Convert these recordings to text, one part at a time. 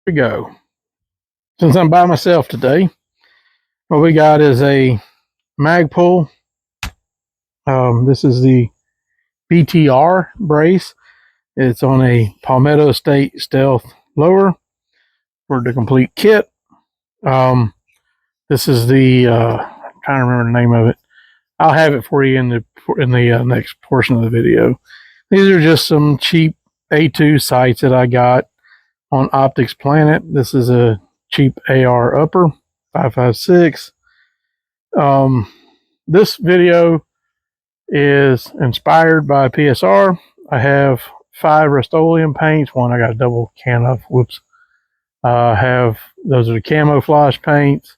to go. Since I'm by myself today, what we got is a Magpul. This is the BTR brace. It's on a Palmetto State Stealth lower for the complete kit. This is the I'm trying to remember the name of it. I'll have it for you in the next portion of the video. These are just some cheap A2 sights that I got on Optics Planet. This is a cheap AR upper 5.56. This video is inspired by PSR. I have 5 Rust-Oleum paints. One I got a double can of. Whoops. Those are the camouflage paints.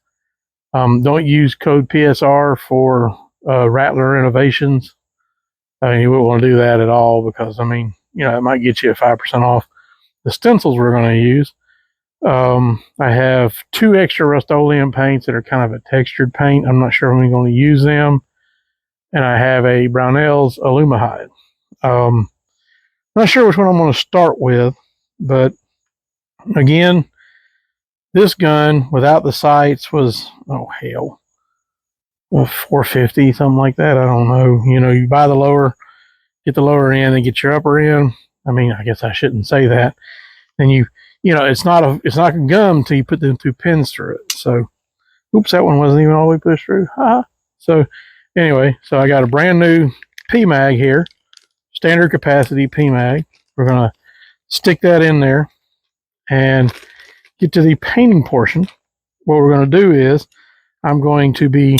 Don't use code PSR for Rattler Innovations. You wouldn't want to do that at all because, it might get you a 5% off. The stencils we're going to use. I have 2 extra Rust-Oleum paints that are kind of a textured paint. I'm not sure when I'm going to use them. And I have a Brownells Alumahide. Not sure which one I'm going to start with, but again, this gun without the sights was, $450, something like that. I don't know. You buy the lower, get the lower end and get your upper end. I guess I shouldn't say that. And it's not a gum until you put them 2 pins through it. So, oops, that one wasn't even all the way pushed through. So, anyway, so I got a brand new PMag here, standard capacity PMag. We're going to stick that in there and get to the painting portion. What we're going to do is I'm going to be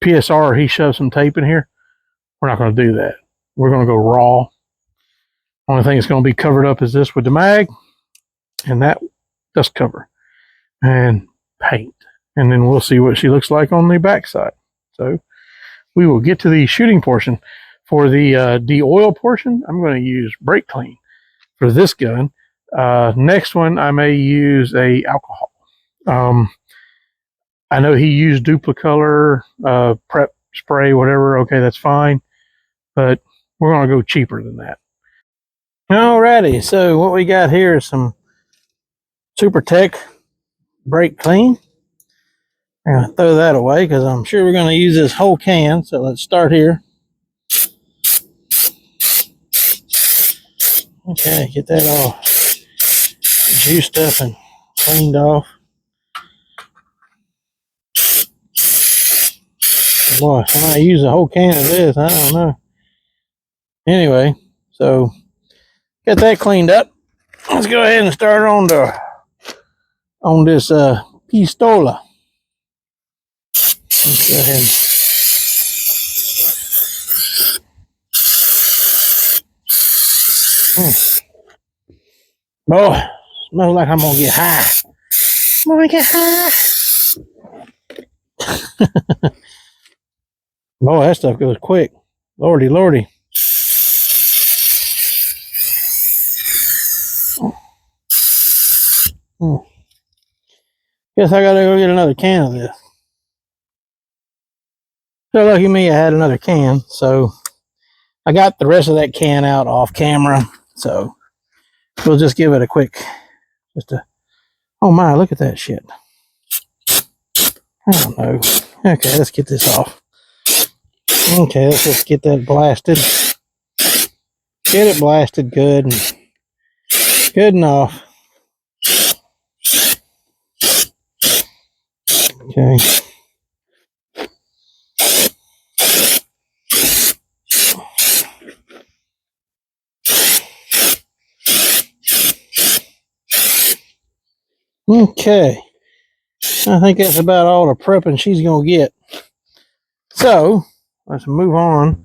PSR. He shoved some tape in here. We're not going to do that. We're going to go raw. Only thing that's going to be covered up is this with the mag and that dust cover and paint. And then we'll see what she looks like on the backside. So we will get to the shooting portion. For the de-oil portion, I'm going to use brake clean for this gun. Next one, I may use a alcohol. I know he used Duplicolor, prep spray, whatever. Okay, that's fine. But we're going to go cheaper than that. Alrighty, so what we got here is some Super Tech brake clean. I'm going to throw that away because I'm sure we're going to use this whole can. So let's start here. Okay, get that all juiced up and cleaned off. Boy, I might use the whole can of this. I don't know. Anyway, so get that cleaned up. Let's go ahead and start on this pistola. Let's go ahead. Boy, smells like I'm gonna get high. I'm gonna get high. Boy, that stuff goes quick. Lordy, lordy. Guess I gotta go get another can of this. So lucky me, I had another can. So I got the rest of that can out off camera. So we'll just give it a quick, oh my, look at that shit. I don't know. Okay, let's get this off. Okay, let's just get that blasted. Get it blasted good and off. Okay. Okay. I think that's about all the prepping she's going to get. So, let's move on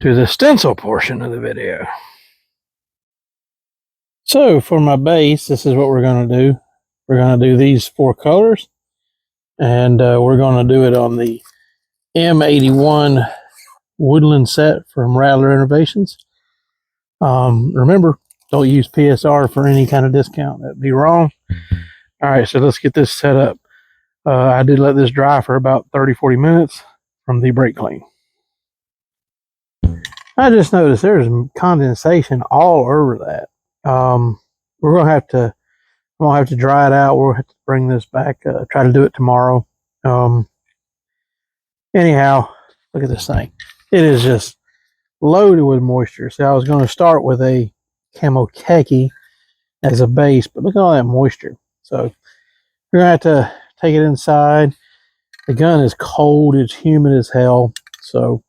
to the stencil portion of the video. So, for my base, this is what we're going to do. We're going to do these 4 colors. And we're going to do it on the M81 Woodland set from Rattler Innovations. Remember, don't use PSR for any kind of discount. That'd be wrong. All right, so let's get this set up. I did let this dry for about 30-40 minutes from the brake clean. I just noticed there's condensation all over that. We're going to have to I'm gonna have to dry it out. We'll have to bring this back, try to do it tomorrow. Anyhow, look at this thing. It is just loaded with moisture. So I was going to start with a camo khaki as a base, but look at all that moisture. So we're going to have to take it inside. The gun is cold. It's humid as hell. So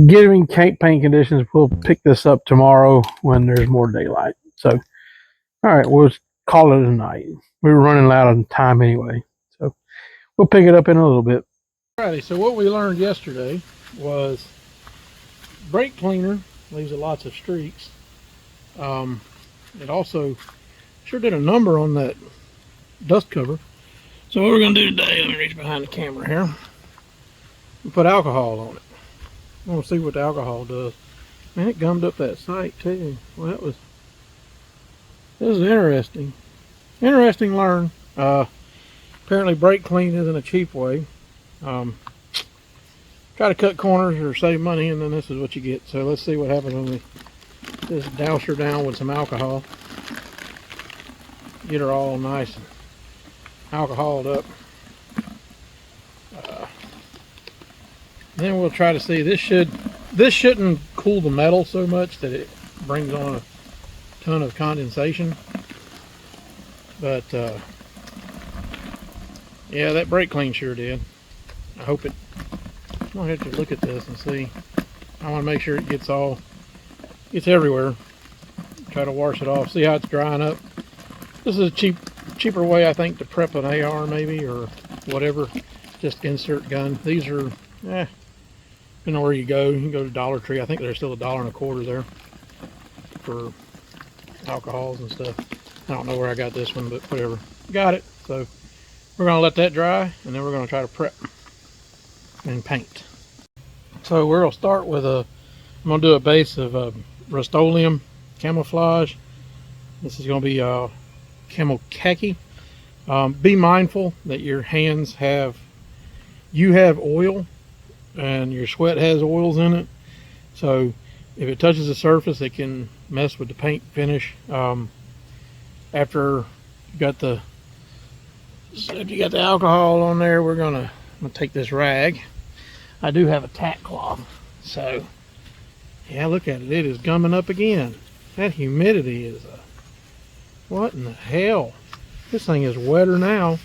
given paint conditions, we'll pick this up tomorrow when there's more daylight. So, all right, we'll call it a night. We were running out of time anyway. So we'll pick it up in a little bit. Alrighty, so what we learned yesterday was brake cleaner leaves lots of streaks. It also sure did a number on that dust cover. So what we're going to do today, let me reach behind the camera here. We put alcohol on it. I want to see what the alcohol does. Man, it gummed up that sight too. Well, this is interesting. Interesting learn. Apparently brake clean isn't a cheap way. Try to cut corners or save money, and then this is what you get. So let's see what happens when we just douse her down with some alcohol. Get her all nice and alcoholed up. Then we'll try to see. This shouldn't cool the metal so much that it brings on a ton of condensation. But yeah, that brake clean sure did. I hope it. I'm gonna have to look at this and see. I want to make sure it gets everywhere. Try to wash it off. See how it's drying up. This is a cheaper way, I think, to prep an AR maybe or whatever. Just insert gun. These are, depending on where you go. You can go to Dollar Tree. I think there's still $1.25 there for alcohols and stuff. I don't know where I got this one, but whatever. Got it. So we're gonna let that dry, and then we're gonna try to prep and paint. So we're gonna start with I'm gonna do a base of Rust-Oleum camouflage. This is gonna be camo khaki. Be mindful that your hands you have oil and your sweat has oils in it. So if it touches the surface, it can mess with the paint finish. After you got the alcohol on there, I'm gonna take this rag. I do have a tack cloth, so yeah, look at it. It is gumming up again. That humidity is what in the hell? This thing is wetter now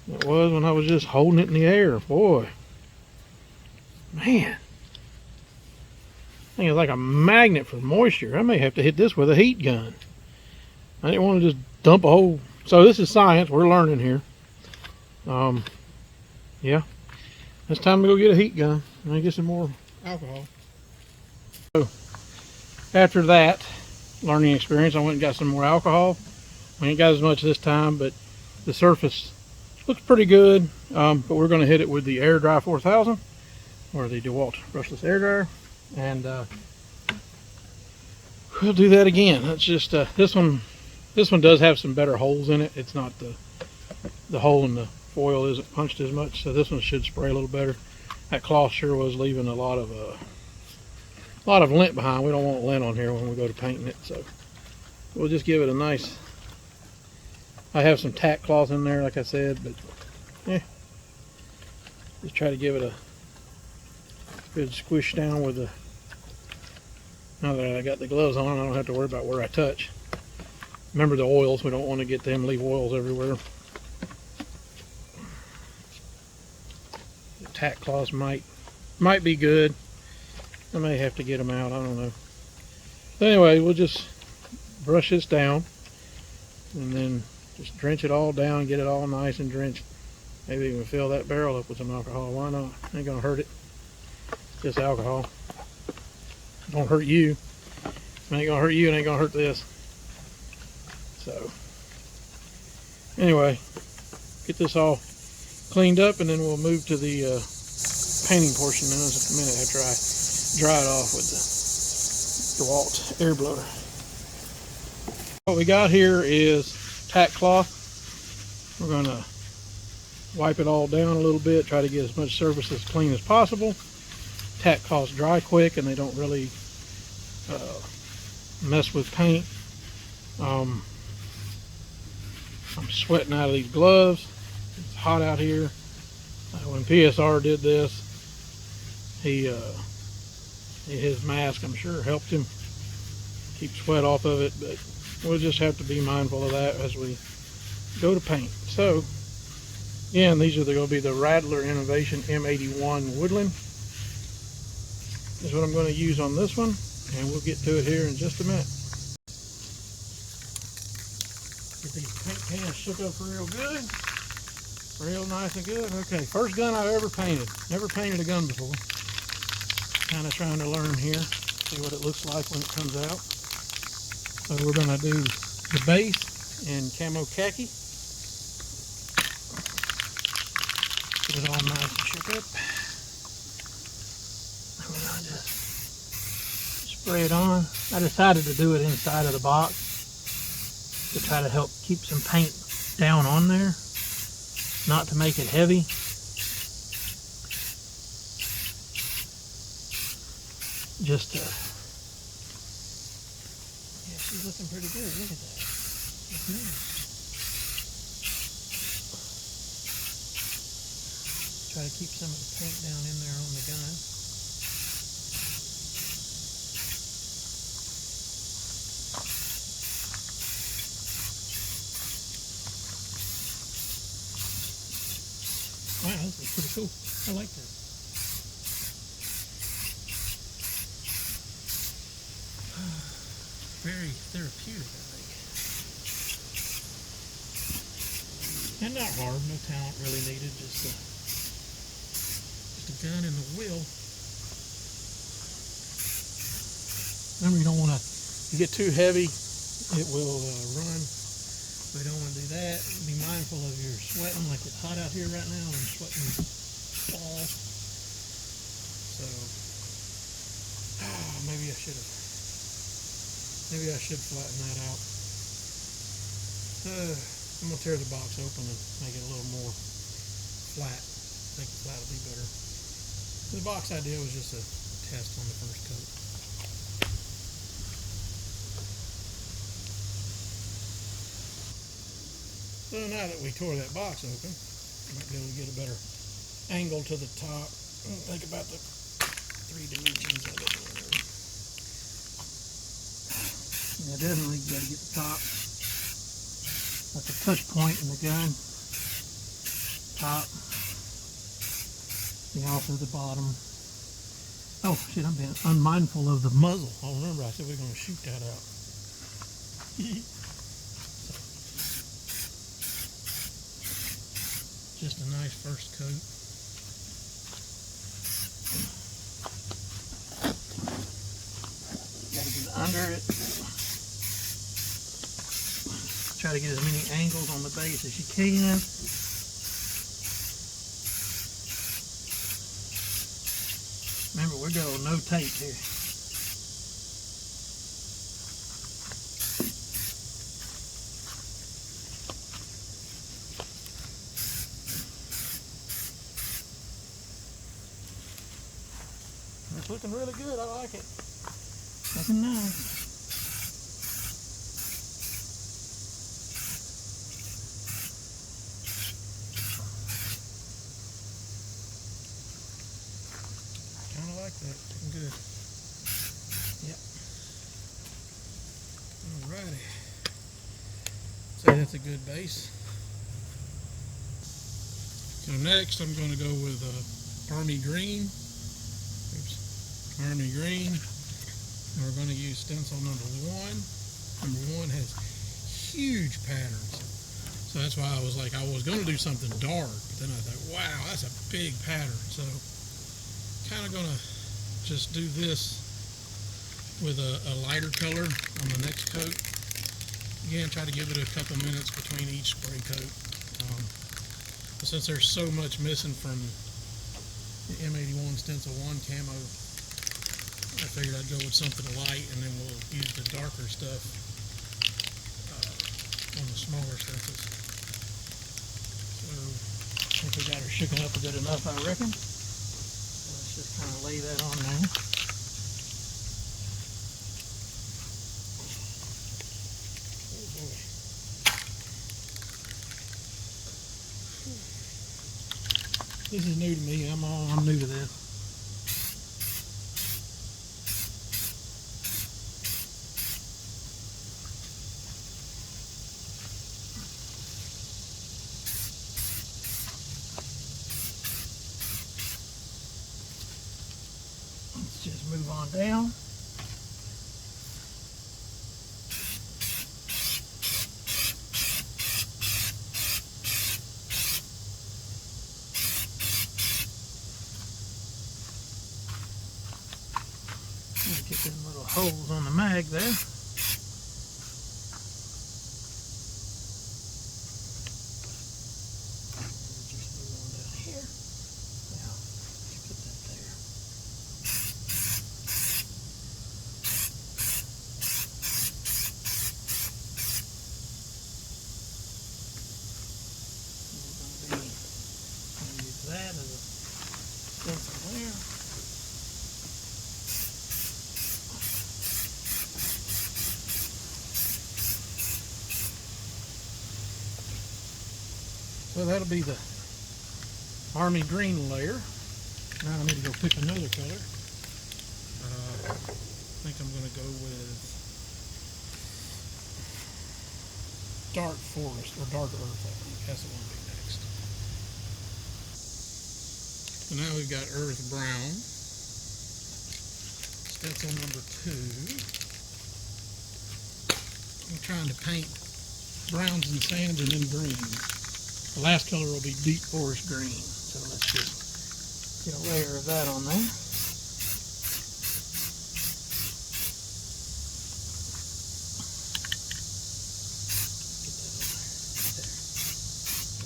than it was when I was just holding it in the air. Boy, man, thing is like a magnet for moisture. I may have to hit this with a heat gun. I didn't want to just dump a whole. So this is science. We're learning here. Yeah, it's time to go get a heat gun and get some more alcohol. So after that learning experience, I went and got some more alcohol. We ain't got as much this time, but the surface looks pretty good. But we're going to hit it with the Air Dry 4000 or the DeWalt brushless air dryer, and we'll do that again. That's just this one does have some better holes in it. It's not the hole in the foil isn't punched as much, so this one should spray a little better. That cloth sure was leaving a lot of lint behind. We don't want lint on here when we go to painting it, so we'll just give it a nice. I have some tack cloth in there, like I said, but yeah, just try to give it a good squish down with the. Now that I got the gloves on, I don't have to worry about where I touch. Remember the oils, we don't want to get them, leave oils everywhere. The tack cloths might be good. I may have to get them out, I don't know. But anyway, we'll just brush this down and then just drench it all down, get it all nice and drenched. Maybe even fill that barrel up with some alcohol. Why not? Ain't gonna hurt it. Just alcohol. Don't hurt you. It ain't gonna hurt you, it ain't gonna hurt this. So anyway, get this all cleaned up and then we'll move to the painting portion in just a minute after I dry it off with the DeWalt air blower. What we got here is tack cloth. We're gonna wipe it all down a little bit, try to get as much surface as clean as possible. Tack cloths dry quick and they don't really mess with paint. I'm sweating out of these gloves. It's hot out here. When PSR did this, his mask, I'm sure, helped him keep sweat off of it, but we'll just have to be mindful of that as we go to paint. So, again, these are going to be the Rattler Innovation M81 Woodland. This is what I'm going to use on this one, and we'll get to it here in just a minute. Get these paint cans shook up real good. Real nice and good. Okay, first gun I've ever painted. Never painted a gun before. Kind of trying to learn here. See what it looks like when it comes out. So we're going to do the base in camo khaki. Get it all nice and shook up. And then I just spray it on. I decided to do it inside of the box to try to help keep some paint down on there. Not to make it heavy. Just to, yeah, she's looking pretty good. Look at that. That's nice. Try to keep some of the paint down in there on the gun. Wow, this is pretty cool. I like that. Very therapeutic, I think. And not hard, no talent really needed, just a gun and the wheel. Remember, you don't want to, you get too heavy, it will run. We don't want to do that. Be mindful of your sweating, like it's hot out here right now. I'm sweating fall. So maybe I should flatten that out. I'm gonna tear the box open and make it a little more flat. I think flat will be better. The box idea was just a test on the first coat. So now that we tore that box open, we might be able to get a better angle to the top. Think about the 3 dimensions of it. Yeah, definitely you got to get the top. That's a touch point in the gun. Top. And also the bottom. Oh shit, I'm being unmindful of the muzzle. Oh, remember I said we we're going to shoot that out. Just a nice first coat. Gotta get under it. Try to get as many angles on the base as you can. Remember, we're going no tape here. It's looking really good. I like it. Looking nice. Kind of like that. Looking good. Yep. Alrighty. So that's a good base. So next I'm going to go with Army Green. Army Green, and we're going to use stencil number 1. Number 1 has huge patterns, so that's why I was like, I was going to do something dark, but then I thought, wow, that's a big pattern. So kind of going to just do this with a lighter color on the next coat. Again, try to give it a couple minutes between each spray coat. But since there's so much missing from the M81 Stencil 1 camo, I figured I'd go with something light, and then we'll use the darker stuff on the smaller surface. So I think we got her shooken up good enough, I reckon. So let's just kind of lay that on there. Oh boy. This is new to me. I'm new to this. Let's just move on down. Get them little holes on the mag there. Just move on down here. Now, put that there. We're going to use that as a stencil there. So that'll be the army green layer. Now I need to go pick another color. I think I'm going to go with dark forest or dark earth. I think that's the one to be next. So now we've got earth brown. Stencil number 2. I'm trying to paint browns and sands and then greens. The last color will be deep forest green. So let's just get a layer of that on there. Get that on there. There.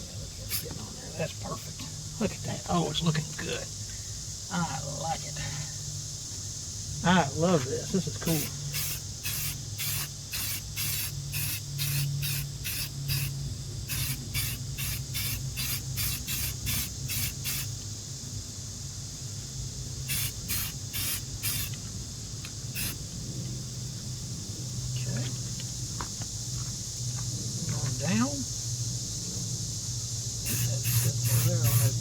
Yeah, look at it getting on there. That's perfect. Look at that. Oh, it's looking good. I like it. I love this. This is cool. Down. Put that stencil there on it.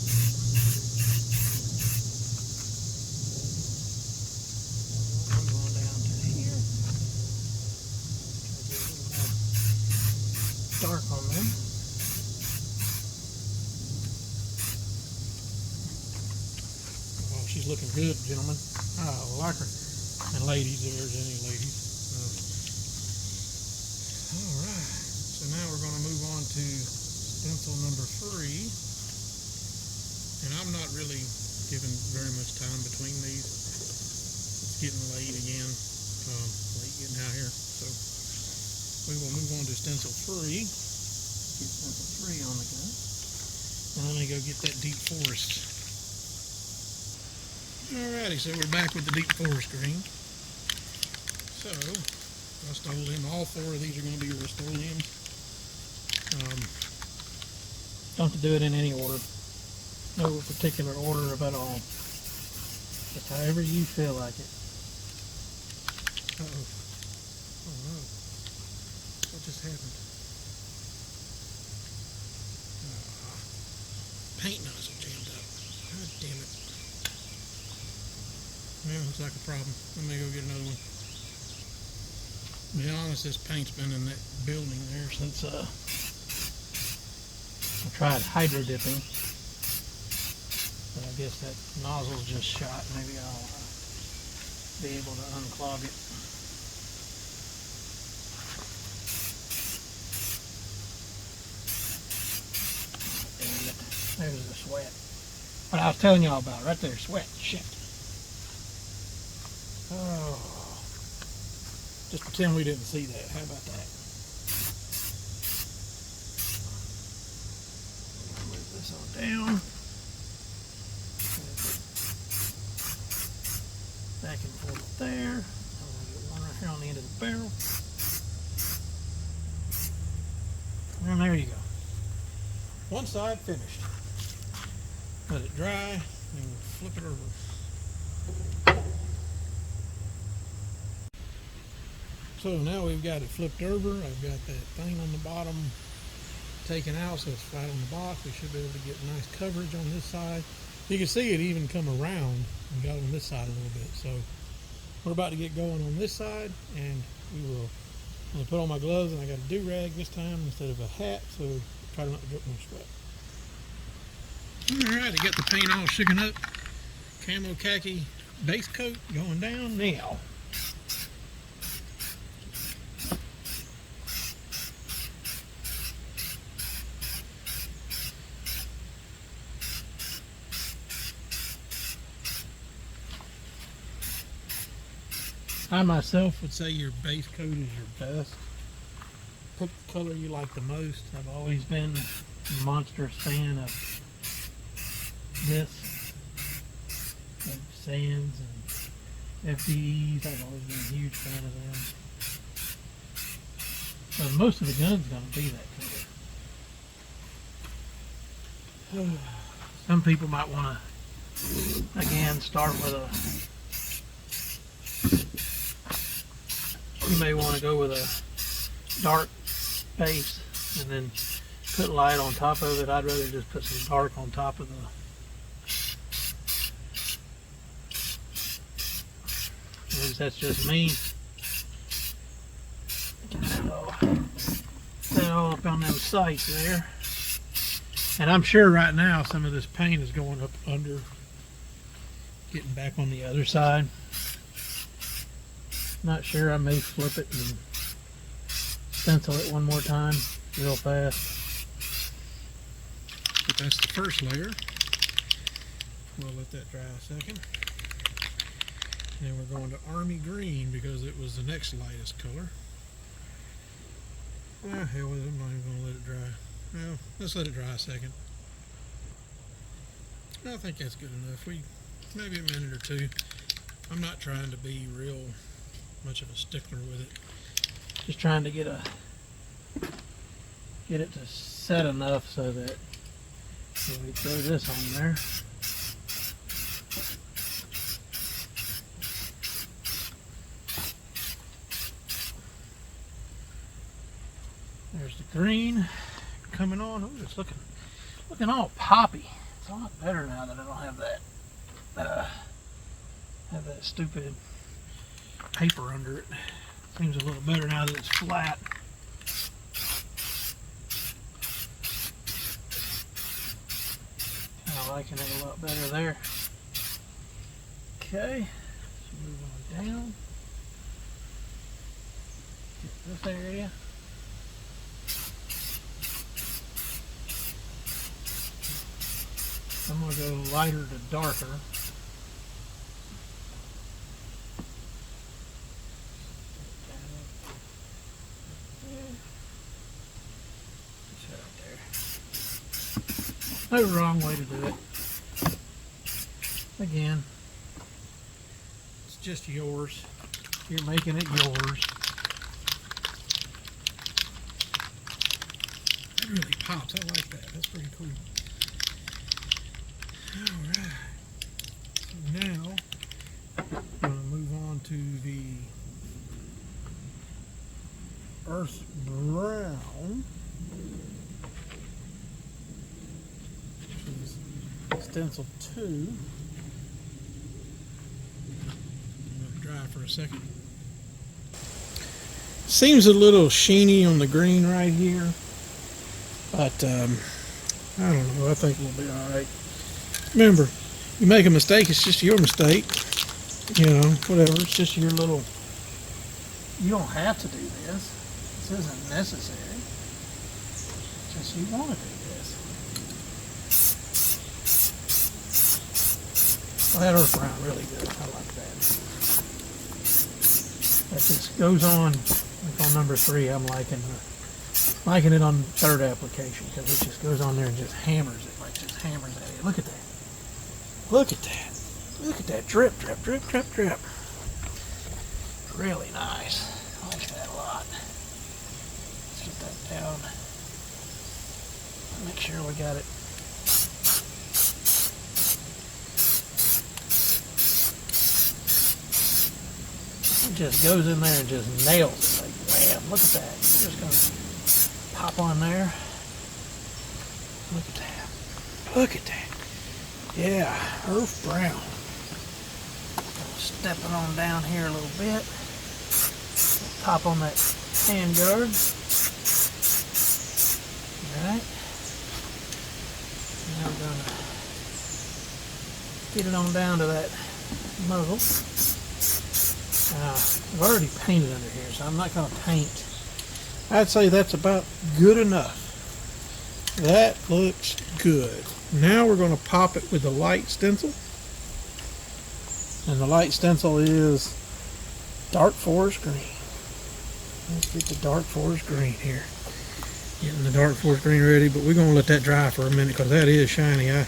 I'm going down to here. Try to get a little more dark on there. Oh, she's looking good, gentlemen. I like her. And ladies, if there's any ladies. Alright. So now we're going to move on to stencil number 3, and I'm not really giving very much time between these. It's getting late again, late getting out here, so we will move on to stencil 3. Get stencil 3 on the gun, and let me go get that deep forest. Alrighty, so we're back with the deep forest green. So Rust-Oleum, all 4 of these are going to be Rust-Oleum. Don't have to do it in any order. No particular order of it all. Just however you feel like it. Uh-oh. Oh no. What just happened? Paint nozzle jammed up. God damn it. Well, looks like a problem. Let me go get another one. To be honest, this paint's been in that building there since I tried hydro dipping, but I guess that nozzle's just shot. Maybe I'll be able to unclog it. Dang it. There's the sweat. What I was telling y'all about right there, sweat. Shit. Oh. Just pretend we didn't see that. How about that? This on down. Back and forth there. I'm going to get one right here on the end of the barrel. And there you go. One side finished. Let it dry and flip it over. So now we've got it flipped over. I've got that thing on the bottom taken out so it's flat on the box. We should be able to get nice coverage on this side. You can see it even come around and got on this side a little bit. So we're about to get going on this side, and we will. I'm gonna put on my gloves, and I got a do-rag this time instead of a hat, so try not to drip no sweat. All right, I got the paint all shooken up. Camo khaki base coat going down now. I myself would say your base coat is your best. Pick the color you like the most. I've always been a monstrous fan of this, of sands and FDEs. I've always been a huge fan of them. So most of the gun's going to be that color. Some people might want to, again, start with a. You may want to go with a dark base and then put light on top of it. I'd rather just put some dark on top of the. That's just me. That all up on them sights there. And I'm sure right now some of this paint is going up under, getting back on the other side. Not sure, I may flip it and stencil it one more time real fast. But that's the first layer. We'll let that dry a second. And then we're going to army green because it was the next lightest color. Ah, hell with it, I'm not even going to let it dry. Well, let's let it dry a second. I think that's good enough. Maybe a minute or two. I'm not trying to be real much of a stickler with it. Just trying to get it to set enough so that when we throw this on there, there's the green coming on. Ooh, it's looking all poppy. It's a lot better now that I don't have that stupid paper under it. Seems a little better now that it's flat. Kind of liking it a lot better there. Okay, so move on down. Get this area. I'm going to go lighter to darker. No wrong way to do it. Again, it's just yours. You're making it yours. That really pops. I like that. That's pretty cool. Alright. So now, I'm going to move on to the earth brown. Stencil 2. I'm going to dry for a second. Seems a little sheeny on the green right here, but I don't know. I think we'll be all right. Remember, you make a mistake, it's just your mistake. You know, whatever. It's just your little. You don't have to do this. This isn't necessary. It's just you want to do this. Well, that earth brown really good. I like that. That just goes on. Like on number 3, I'm liking it on third application because it just goes on there and just hammers it. Like just hammers at it. Look at that. Look at that. Look at that drip, drip, drip, drip, drip. Really nice. I like that a lot. Let's get that down. Make sure we got it. It just goes in there and just nails it. Like, wham, look at that. It's just going to pop on there. Look at that. Look at that. Yeah, earth brown. Stepping on down here a little bit. Top on that hand guard. Alright. Now I'm going to get it on down to that muzzle. I've already painted under here, so I'm not going to paint. I'd say that's about good enough. That looks good. Now we're going to pop it with the light stencil. And the light stencil is dark forest green. Let's get the dark forest green here. Getting the dark forest green ready, but we're going to let that dry for a minute because that is shiny. I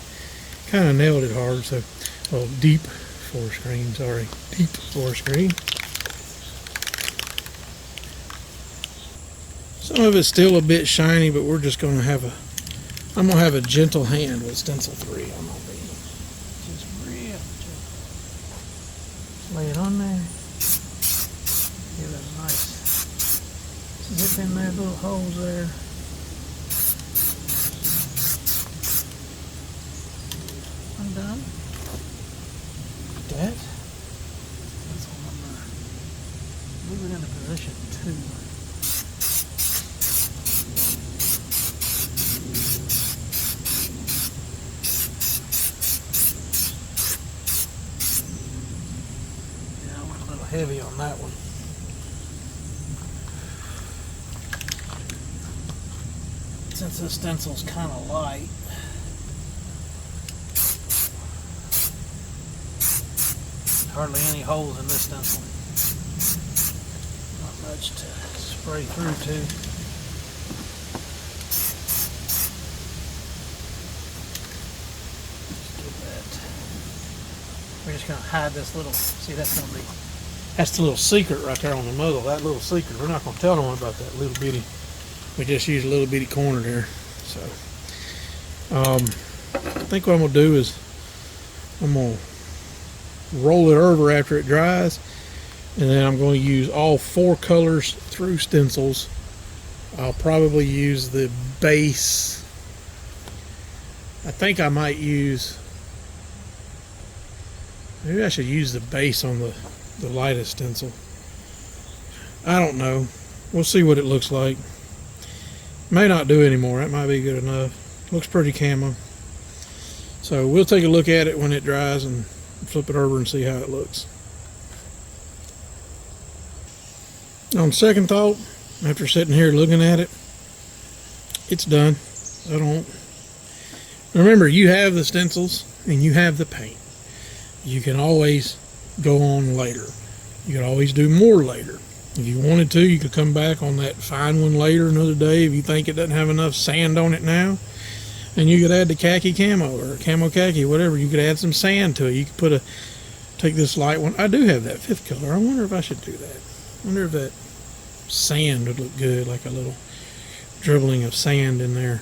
kind of nailed it hard, so, well, deep forest green, sorry. Deep forest green. Some of it's still a bit shiny, but we're just going to have I'm going to have a gentle hand with Stencil 3. I'm going to be just real gentle. Lay it on there. Give it a nice zip in there, little holes there. I'm done. That. That's all I'm going to move it into position 2. Heavy on that one. Since the stencil's kind of light, hardly any holes in this stencil. Not much to spray through to. Let's get that. We're just going to hide this little, see, that's the little secret right there on the muzzle. That little secret. We're not going to tell no one about that little bitty. We just use a little bitty corner there. So, I think what I'm going to do is I'm going to roll it over after it dries, and then I'm going to use all 4 colors through stencils. I'll probably use the base. I think I might use. Maybe I should use the base on the lightest stencil. I don't know. We'll see what it looks like. May not do anymore. That might be good enough. Looks pretty camo. So we'll take a look at it when it dries and flip it over and see how it looks. On second thought, after sitting here looking at it, it's done. Remember, you have the stencils and you have the paint. You can always go on later. You could always do more later. If you wanted to, you could come back on that fine one later another day if you think it doesn't have enough sand on it now. And you could add the khaki camo or camo khaki, whatever. You could add some sand to it. You could take this light one. I do have that 5th color. I wonder if I should do that. I wonder if that sand would look good, like a little dribbling of sand in there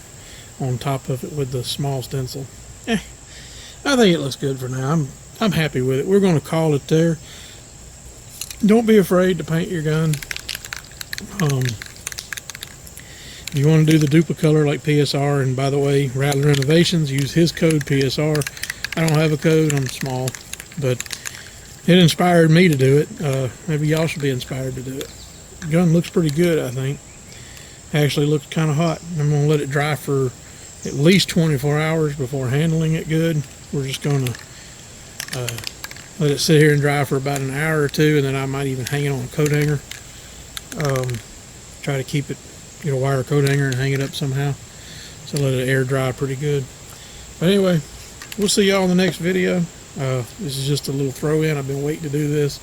on top of it with the small stencil. I think it looks good for now. I'm happy with it. We're going to call it there. Don't be afraid to paint your gun. If you want to do the duplicate color like PSR, and by the way, Rattler Innovations, use his code PSR. I don't have a code, I'm small, but it inspired me to do it. Maybe y'all should be inspired to do it. The gun looks pretty good, I think. Actually looks kind of hot. I'm going to let it dry for at least 24 hours before handling it good. We're just going to let it sit here and dry for about an hour or 2, and then I might even hang it on a coat hanger. Try to keep it, get a wire coat hanger and hang it up somehow. So let it air dry pretty good. But anyway, we'll see y'all in the next video. This is just a little throw in. I've been waiting to do this.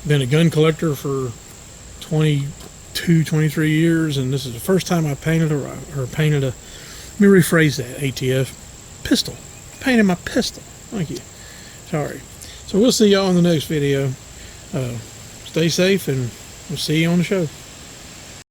Been a gun collector for 22, 23 years, and this is the first time I painted let me rephrase that, ATF, pistol. Painted my pistol. Thank you. Sorry. So we'll see y'all in the next video. Stay safe, and we'll see you on the show.